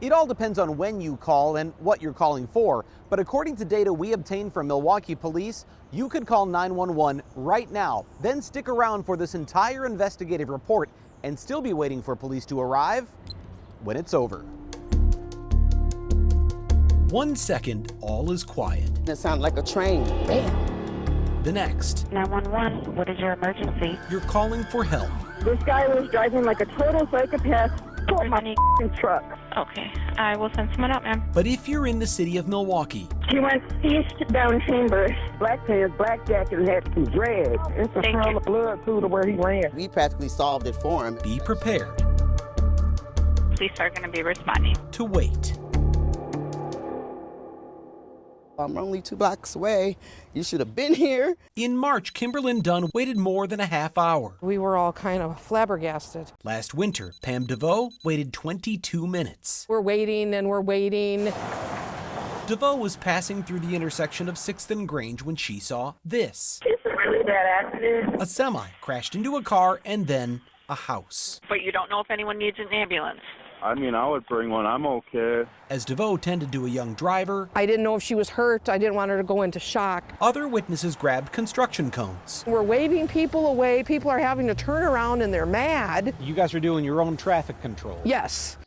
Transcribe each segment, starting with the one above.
It all depends on when you call and what you're calling for, but according to data we obtained from Milwaukee police, you could call 911 right now, then stick around for this entire investigative report and still be waiting for police to arrive when it's over. 1 second, all is quiet. It sounded like a train. Bam! The next, 911, what is your emergency? you're calling for help. This guy was driving like a total psychopath. Where's My any- truck. Okay, I will send someone out, ma'am. But if you're in the city of Milwaukee, He went east down Chambers. Black pants, black jacket, and had some dreads. It's a Thank trail you. of blood too to where he ran. We practically solved it for him. be prepared Police are going to be responding. to wait. I'm only 2 blocks away. You should have been here. In March, Kimberlyn Dunn waited more than a half hour. We were all kind of flabbergasted. Last winter, Pam DeVoe waited 22 minutes. We're waiting and we're waiting. DeVoe was passing through the intersection of 6th and Grange when she saw this. It's a really bad accident. A semi crashed into a car and then a house. But you don't know if anyone needs an ambulance. I mean, I would bring one. I'm okay. As DeVoe tended to a young driver, I didn't know if she was hurt. I didn't want her to go into shock. other witnesses grabbed construction cones. We're waving people away. People are having to turn around and they're mad. You guys are doing your own traffic control. Yes.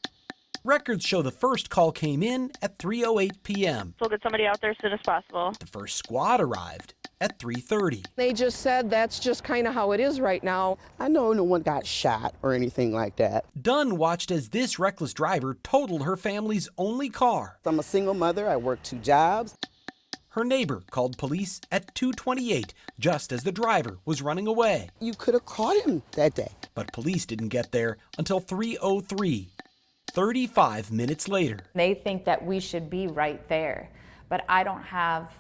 Records show the first call came in at 3:08 p.m. We'll get somebody out there as soon as possible. The first squad arrived at 3:30. They just said that's just kind of how it is right now. I know no one got shot or anything like that. Dunn watched as this reckless driver totaled her family's only car. I'm a single mother. I work 2 jobs. Her neighbor called police at 2:28, just as the driver was running away. You could have caught him that day. But police didn't get there until 3:03, 35 minutes later. They think that we should be right there, but I don't have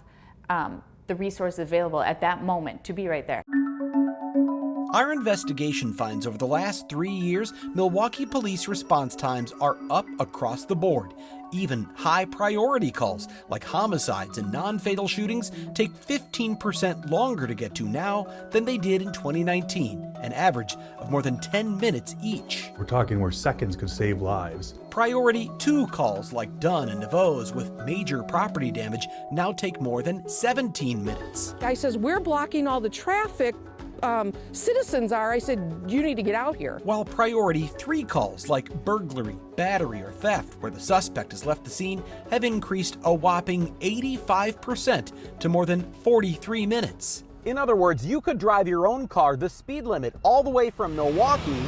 the resources available at that moment to be right there. Our investigation finds over the last 3 years, Milwaukee police response times are up across the board. Even high priority calls, like homicides and non-fatal shootings, take 15% longer to get to now than they did in 2019, an average of more than 10 minutes each. We're talking where seconds could save lives. Priority 2 calls like Dunn and DeVoe's with major property damage now take more than 17 minutes. Guy says, we're blocking all the traffic. Citizens are. I said, you need to get out here. While priority 3 calls like burglary, battery, or theft, where the suspect has left the scene, have increased a whopping 85% to more than 43 minutes. In other words, you could drive your own car the speed limit all the way from Milwaukee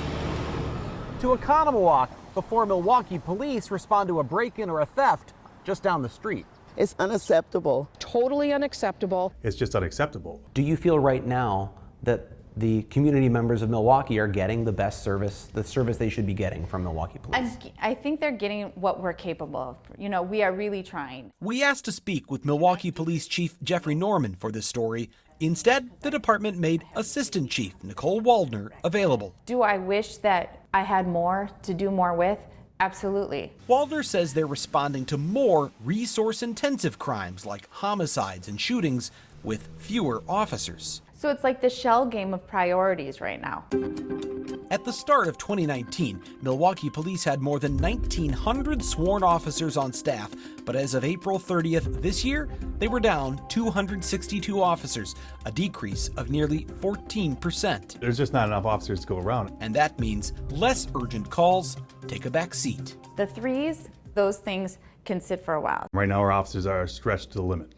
to Oconomowoc before Milwaukee police respond to a break-in or a theft just down the street. It's unacceptable. Totally unacceptable. It's just unacceptable. Do you feel right now that the community members of Milwaukee are getting the best service, the service they should be getting from Milwaukee Police? I think they're getting what we're capable of. You know, we are really trying. We asked to speak with Milwaukee Police Chief Jeffrey Norman for this story. Instead, the department made Assistant Chief Nicole Waldner available. Do I wish that I had more to do more with? Absolutely. Waldner says they're responding to more resource-intensive crimes like homicides and shootings with fewer officers. So it's like the shell game of priorities right now. At the start of 2019, Milwaukee police had more than 1,900 sworn officers on staff, but as of April 30th this year, they were down 262 officers, a decrease of nearly 14%. There's just not enough officers to go around. And that means less urgent calls take a back seat. The 3s, those things can sit for a while. Right now, our officers are stretched to the limit.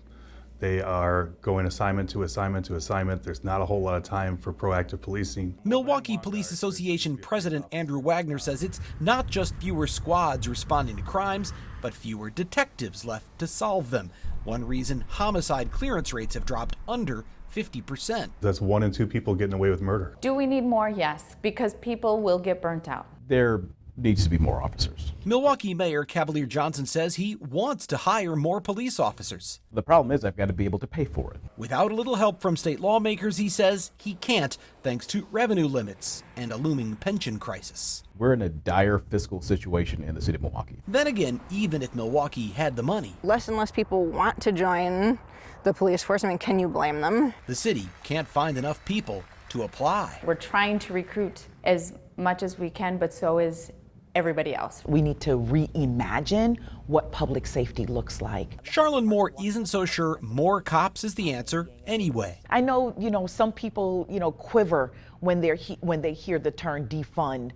They are going assignment to assignment to assignment. There's not a whole lot of time for proactive policing. Milwaukee Police Association President Andrew Wagner says it's not just fewer squads responding to crimes, but fewer detectives left to solve them. One reason homicide clearance rates have dropped under 50%. That's 1 in 2 people getting away with murder. Do we need more? Yes, because people will get burnt out. There needs to be more officers. Milwaukee Mayor Cavalier Johnson says he wants to hire more police officers. The problem is I've got to be able to pay for it. Without a little help from state lawmakers, he says he can't, thanks to revenue limits and a looming pension crisis. We're in a dire fiscal situation in the city of Milwaukee. Then again, even if Milwaukee had the money, less and less people want to join the police force. I mean, can you blame them? The city can't find enough people to apply. We're trying to recruit as much as we can, but so is everybody else. We need to reimagine what public safety looks like. Charlene Moore isn't so sure more cops is the answer anyway. I know, some people, quiver when they hear the term defund,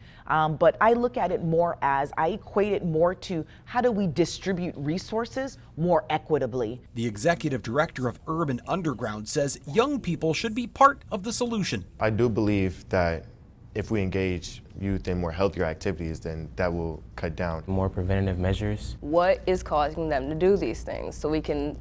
but I look at it more as, I equate it more to how do we distribute resources more equitably. The executive director of Urban Underground says young people should be part of the solution. I do believe that if we engage youth in more healthier activities, then that will cut down. More preventative measures. What is causing them to do these things so we can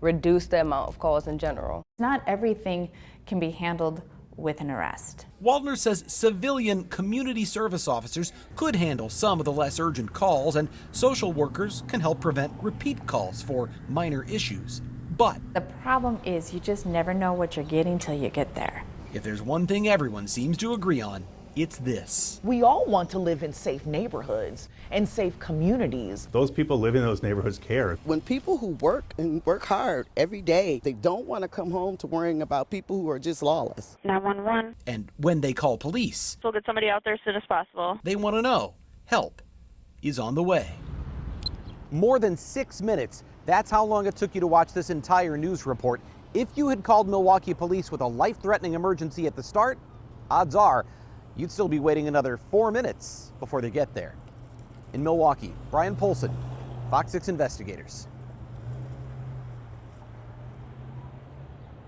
reduce the amount of calls in general? Not everything can be handled with an arrest. Waldner says civilian community service officers could handle some of the less urgent calls, and social workers can help prevent repeat calls for minor issues. But the problem is you just never know what you're getting till you get there. If there's one thing everyone seems to agree on, it's this. We all want to live in safe neighborhoods and safe communities. Those people living in those neighborhoods care. When people who work and work hard every day, they don't want to come home to worrying about people who are just lawless. 911. And when they call police, We'll get somebody out there as soon as possible. they want to know help is on the way. More than 6 minutes. That's how long it took you to watch this entire news report. If you had called Milwaukee police with a life-threatening emergency at the start, odds are you'd still be waiting another 4 minutes before they get there. In Milwaukee, Brian Polson, FOX6 Investigators.